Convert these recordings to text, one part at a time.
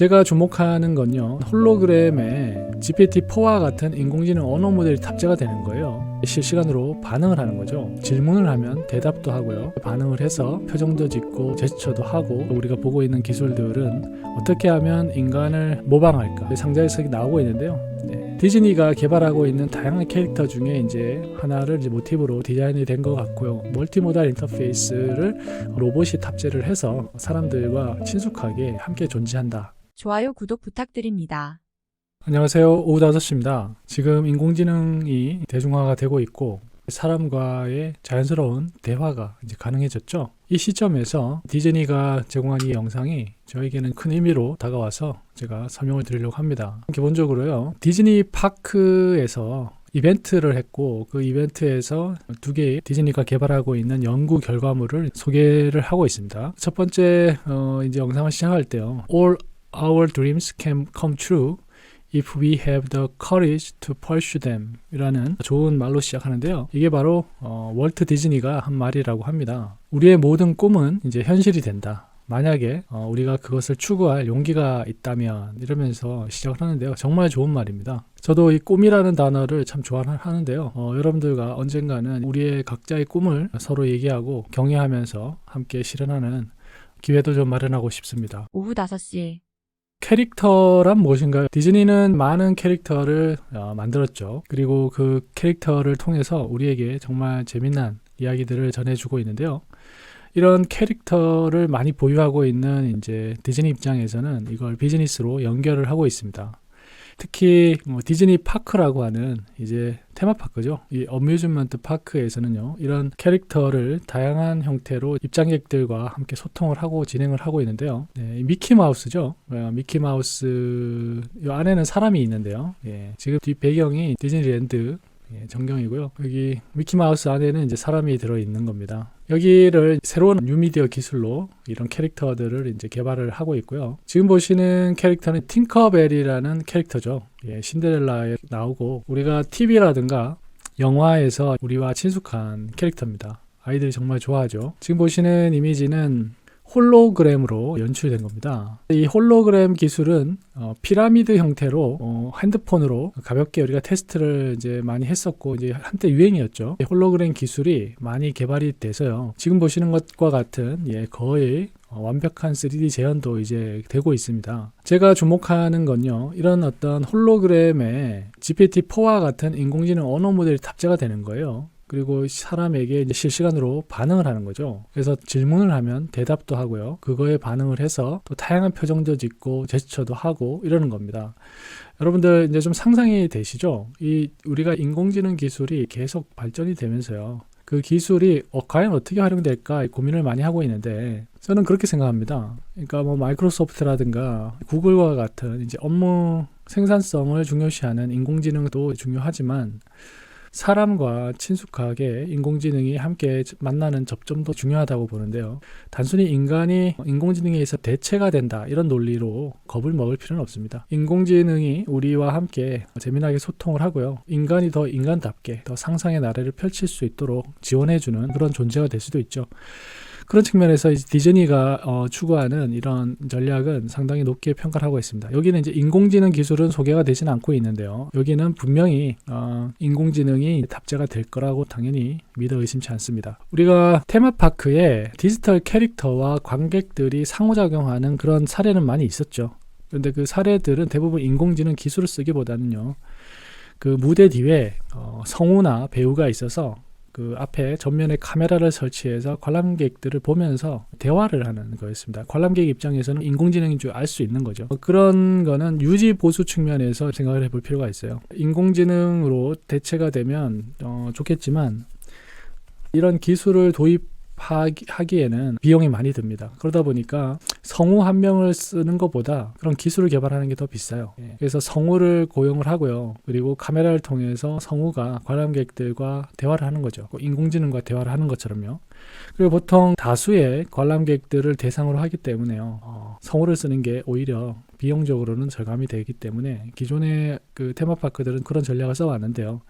제가 주목하는 건요, 홀로그램에 GPT-4와 같은 인공지능 언어 모델이 탑재가 되는 거예요. 실시간으로 반응을 하는 거죠. 질문을 하면 대답도 하고요, 반응을 해서 표정도 짓고 제스처도 하고, 우리가 보고 있는 기술들은 어떻게 하면 인간을 모방할까 상자에서 나오고 있는데요. 디즈니가 개발하고 있는 다양한 캐릭터 중에 이제 하나를 이제 모티브로 디자인이 된 것 같고요. 멀티모달 인터페이스를 로봇이 탑재를 해서 사람들과 친숙하게 함께 존재한다. 좋아요, 구독 부탁드립니다. 안녕하세요. 오후 5시입니다. 지금 인공지능이 대중화가 되고 있고 사람과의 자연스러운 대화가 이제 가능해졌죠. 이 시점에서 디즈니가 제공한 이 영상이 저에게는 큰 의미로 다가와서 제가 설명을 드리려고 합니다. 기본적으로요, 디즈니 파크에서 이벤트를 했고, 그 이벤트에서 두 개의 디즈니가 개발하고 있는 연구 결과물을 소개를 하고 있습니다. 첫 번째 이제 영상을 시작할 때요, All our dreams can come true if we have the courage to pursue them 이라는 좋은 말로 시작하는데요. 이게 바로 월트 디즈니가 한 말이라고 합니다. 우리의 모든 꿈은 이제 현실이 된다. 만약에 우리가 그것을 추구할 용기가 있다면, 이러면서 시작을 하는데요. 정말 좋은 말입니다. 저도 이 꿈이라는 단어를 참 좋아하는데요. 여러분들과 언젠가는 우리의 각자의 꿈을 서로 얘기하고 격려하면서 함께 실현하는 기회도 좀 마련하고 싶습니다. 오후 5시. 캐릭터란 무엇인가요? 디즈니는 많은 캐릭터를 만들었죠. 그리고 그 캐릭터를 통해서 우리에게 정말 재미난 이야기들을 전해주고 있는데요. 이런 캐릭터를 많이 보유하고 있는 이제 디즈니 입장에서는 이걸 비즈니스로 연결을 하고 있습니다. 특히 디즈니 파크라고 하는 이제 테마파크죠. 이 어뮤즈먼트 파크에서는요, 이런 캐릭터를 다양한 형태로 입장객들과 함께 소통을 하고 진행을 하고 있는데요. 미키마우스죠. 미키마우스 이 안에는 사람이 있는데요. 지금 뒷 배경이 디즈니랜드 전경이고요. 여기 미키마우스 안에는 이제 사람이 들어있는 겁니다. 여기를 새로운 뉴미디어 기술로 이런 캐릭터들을 이제 개발을 하고 있고요. 지금 보시는 캐릭터는 팅커벨이라는 캐릭터죠. 신데렐라에 나오고 우리가 TV라든가 영화에서 우리와 친숙한 캐릭터입니다. 아이들이 정말 좋아하죠. 지금 보시는 이미지는 홀로그램으로 연출된 겁니다. 이 홀로그램 기술은 피라미드 형태로 핸드폰으로 가볍게 우리가 테스트를 이제 많이 했었고, 이제 한때 유행이었죠. 홀로그램 기술이 많이 개발이 돼서요, 지금 보시는 것과 같은 거의 완벽한 3D 재현도 이제 되고 있습니다. 제가 주목하는 건요, 이런 어떤 홀로그램에 GPT-4와 같은 인공지능 언어 모델이 탑재가 되는 거예요. 그리고 사람에게 이제 실시간으로 반응을 하는 거죠. 그래서 질문을 하면 대답도 하고요, 그거에 반응을 해서 또 다양한 표정도 짓고 제스처도 하고 이러는 겁니다. 여러분들 이제 좀 상상이 되시죠? 우리가 인공지능 기술이 계속 발전이 되면서요, 그 기술이 과연 어떻게 활용될까 고민을 많이 하고 있는데, 저는 그렇게 생각합니다. 그러니까 마이크로소프트라든가 구글과 같은 이제 업무 생산성을 중요시하는 인공지능도 중요하지만, 사람과 친숙하게 인공지능이 함께 만나는 접점도 중요하다고 보는데요. 단순히 인간이 인공지능에 의해서 대체가 된다, 이런 논리로 겁을 먹을 필요는 없습니다. 인공지능이 우리와 함께 재미나게 소통을 하고요, 인간이 더 인간답게 더 상상의 나래를 펼칠 수 있도록 지원해주는 그런 존재가 될 수도 있죠. 그런 측면에서 이제 디즈니가 추구하는 이런 전략은 상당히 높게 평가를 하고 있습니다. 여기는 이제 인공지능 기술은 소개가 되지는 않고 있는데요, 여기는 분명히 인공지능이 탑재가 될 거라고 당연히 믿어 의심치 않습니다. 우리가 테마파크에 디지털 캐릭터와 관객들이 상호작용하는 그런 사례는 많이 있었죠. 그런데 그 사례들은 대부분 인공지능 기술을 쓰기보다는요, 그 무대 뒤에 성우나 배우가 있어서 그 앞에 전면에 카메라를 설치해서 관람객들을 보면서 대화를 하는 거였습니다. 관람객 입장에서는 인공지능인 줄 알 수 있는 거죠. 그런 거는 유지 보수 측면에서 생각을 해볼 필요가 있어요. 인공지능으로 대체가 되면 좋겠지만, 이런 기술을 도입하기에는 비용이 많이 듭니다. 그러다 보니까 성우 한 명을 쓰는 것보다 그런 기술을 개발하는 게 더 비싸요. 그래서 성우를 고용을 하고요, 그리고 카메라를 통해서 성우가 관람객들과 대화를 하는 거죠. 인공지능과 대화를 하는 것처럼요. 그리고 보통 다수의 관람객들을 대상으로 하기 때문에요, 성우를 쓰는 게 오히려 비용적으로는 절감이 되기 때문에 기존의 그 테마파크들은 그런 전략을 써왔는데요.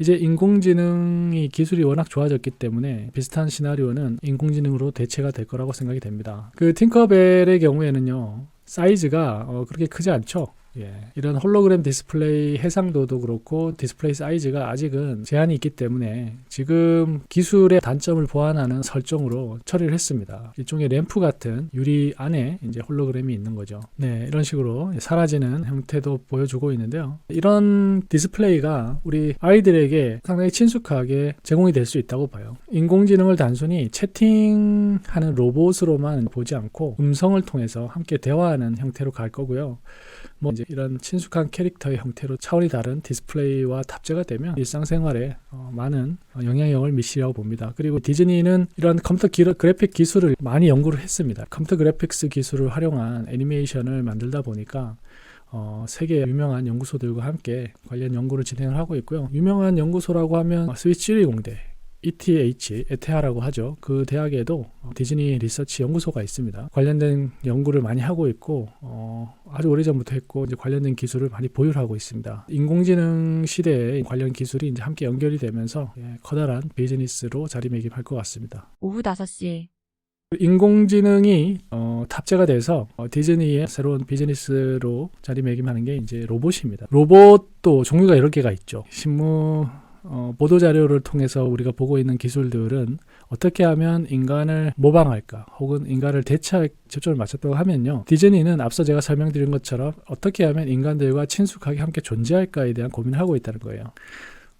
이제 인공지능이 기술이 워낙 좋아졌기 때문에 비슷한 시나리오는 인공지능으로 대체가 될 거라고 생각이 됩니다. 그 팅커벨의 경우에는요, 사이즈가 그렇게 크지 않죠. 예, 이런 홀로그램 디스플레이 해상도도 그렇고 디스플레이 사이즈가 아직은 제한이 있기 때문에 지금 기술의 단점을 보완하는 설정으로 처리를 했습니다. 일종의 램프 같은 유리 안에 이제 홀로그램이 있는 거죠. 네, 이런 식으로 사라지는 형태도 보여주고 있는데요. 이런 디스플레이가 우리 아이들에게 상당히 친숙하게 제공이 될 수 있다고 봐요. 인공지능을 단순히 채팅하는 로봇으로만 보지 않고 음성을 통해서 함께 대화하는 형태로 갈 거고요. 뭐 이제 이런 친숙한 캐릭터의 형태로 차원이 다른 디스플레이와 탑재가 되면 일상생활에 많은 영향력을 미치리라고 봅니다. 그리고 디즈니는 이런 컴퓨터 그래픽 기술을 많이 연구를 했습니다. 컴퓨터 그래픽스 기술을 활용한 애니메이션을 만들다 보니까 세계 유명한 연구소들과 함께 관련 연구를 진행을 하고 있고요. 유명한 연구소라고 하면 스위스 120대 ETH라고 하죠. 그 대학에도 디즈니 리서치 연구소가 있습니다. 관련된 연구를 많이 하고 있고 아주 오래전부터 했고 이제 관련된 기술을 많이 보유하고 있습니다. 인공지능 시대에 관련 기술이 이제 함께 연결이 되면서 커다란 비즈니스로 자리매김할 것 같습니다. 오후 5시. 인공지능이 탑재가 돼서 디즈니의 새로운 비즈니스로 자리매김하는 게 이제 로봇입니다. 로봇도 종류가 여러 개가 있죠. 신문 보도자료를 통해서 우리가 보고 있는 기술들은 어떻게 하면 인간을 모방할까 혹은 인간을 대체할 초점을 맞췄다고 하면요. 디즈니는 앞서 제가 설명드린 것처럼 어떻게 하면 인간들과 친숙하게 함께 존재할까에 대한 고민을 하고 있다는 거예요.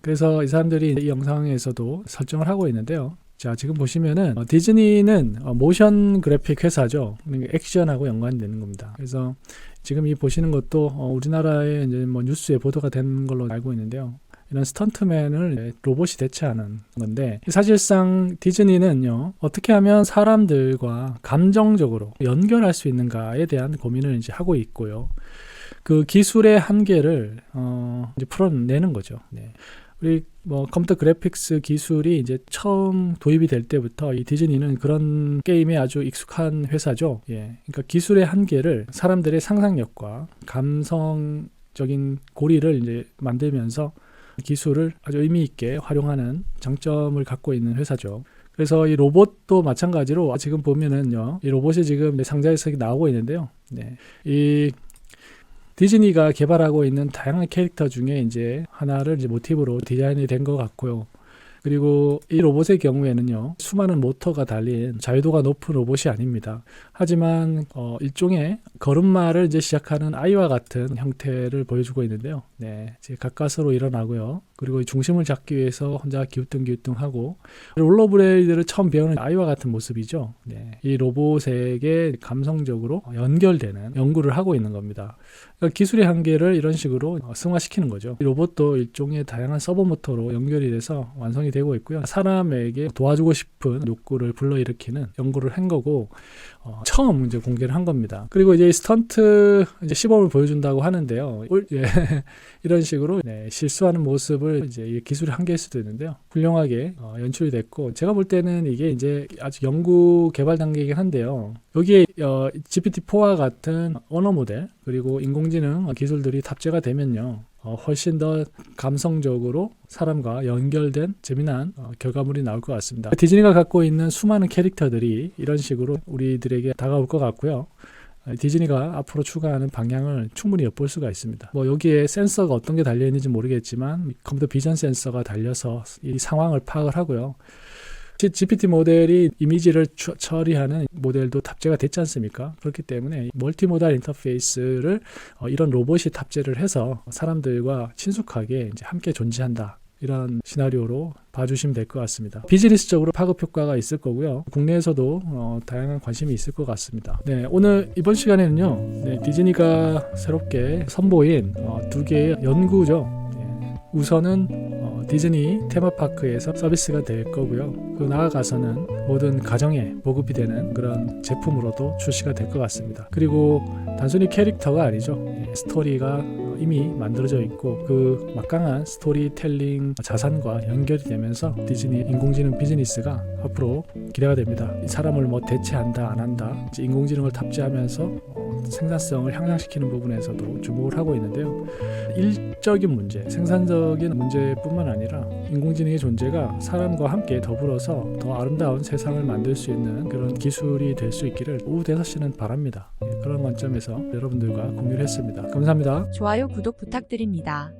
그래서 이 사람들이 이 영상에서도 설정을 하고 있는데요. 자, 지금 보시면은 디즈니는 모션 그래픽 회사죠. 그러니까 액션하고 연관되는 겁니다. 그래서 지금 이 보시는 것도 우리나라에 이제 뭐 뉴스에 보도가 된 걸로 알고 있는데요. 이런 스턴트맨을 로봇이 대체하는 건데 사실상 디즈니는요 어떻게 하면 사람들과 감정적으로 연결할 수 있는가에 대한 고민을 이제 하고 있고요. 그 기술의 한계를 이제 풀어내는 거죠. 네. 우리 뭐 컴퓨터 그래픽스 기술이 이제 처음 도입이 될 때부터 이 디즈니는 그런 게임에 아주 익숙한 회사죠. 예. 그러니까 기술의 한계를 사람들의 상상력과 감성적인 고리를 이제 만들면서 기술을 아주 의미 있게 활용하는 장점을 갖고 있는 회사죠. 그래서 이 로봇도 마찬가지로 지금 보면은요, 이 로봇이 지금 상자에서 나오고 있는데요. 네. 이 디즈니가 개발하고 있는 다양한 캐릭터 중에 이제 하나를 이제 모티브로 디자인이 된 것 같고요. 그리고 이 로봇의 경우에는요, 수많은 모터가 달린 자유도가 높은 로봇이 아닙니다. 하지만 일종의 걸음마를 이제 시작하는 아이와 같은 형태를 보여주고 있는데요. 네, 이제 가까스로 일어나고요. 그리고 중심을 잡기 위해서 혼자 기우뚱기우뚱하고 롤러브레이드를 처음 배우는 아이와 같은 모습이죠. 네, 이 로봇에게 감성적으로 연결되는 연구를 하고 있는 겁니다. 그러니까 기술의 한계를 이런 식으로 승화시키는 거죠. 이 로봇도 일종의 다양한 서버 모터로 연결이 돼서 완성이 되고 있고요. 사람에게 도와주고 싶은 욕구를 불러일으키는 연구를 한 거고 처음 이제 공개를 한 겁니다. 그리고 이제 스턴트 이제 시범을 보여준다고 하는데요. 이런 식으로 실수하는 모습을 이제 기술의 한계일 수도 있는데요. 훌륭하게 연출이 됐고 제가 볼 때는 이게 이제 아직 연구 개발 단계이긴 한데요. 여기에 GPT-4와 같은 언어 모델 그리고 인공지능 기술들이 탑재가 되면요. 훨씬 더 감성적으로 사람과 연결된 재미난 결과물이 나올 것 같습니다. 디즈니가 갖고 있는 수많은 캐릭터들이 이런 식으로 우리들에게 다가올 것 같고요. 디즈니가 앞으로 추가하는 방향을 충분히 엿볼 수가 있습니다. 뭐 여기에 센서가 어떤 게 달려 있는지 모르겠지만 컴퓨터 비전 센서가 달려서 이 상황을 파악을 하고요. GPT 모델이 이미지를 처리하는 모델도 탑재가 됐지 않습니까? 그렇기 때문에 멀티모달 인터페이스를 이런 로봇이 탑재를 해서 사람들과 친숙하게 이제 함께 존재한다. 이런 시나리오로 봐주시면 될 것 같습니다. 비즈니스적으로 파급 효과가 있을 거고요. 국내에서도 다양한 관심이 있을 것 같습니다. 네, 오늘 이번 시간에는요. 디즈니가 새롭게 선보인 두 개의 연구죠. 우선은 디즈니 테마파크에서 서비스가 될 거고요. 그 나아가서는 모든 가정에 보급이 되는 그런 제품으로도 출시가 될 것 같습니다. 그리고 단순히 캐릭터가 아니죠. 스토리가 이미 만들어져 있고 그 막강한 스토리텔링 자산과 연결이 되면서 디즈니 인공지능 비즈니스가 앞으로 기대가 됩니다. 이 사람을 뭐 대체한다 안 한다 인공지능을 탑재하면서 생산성을 향상시키는 부분에서도 주목을 하고 있는데요. 일적인 문제, 생산적인 문제뿐만 아니라 인공지능의 존재가 사람과 함께 더불어서 더 아름다운 세상을 만들 수 있는 그런 기술이 될 수 있기를 오후 5시는 바랍니다. 그런 관점에서 여러분들과 공유를 했습니다. 감사합니다. 좋아요, 구독 부탁드립니다.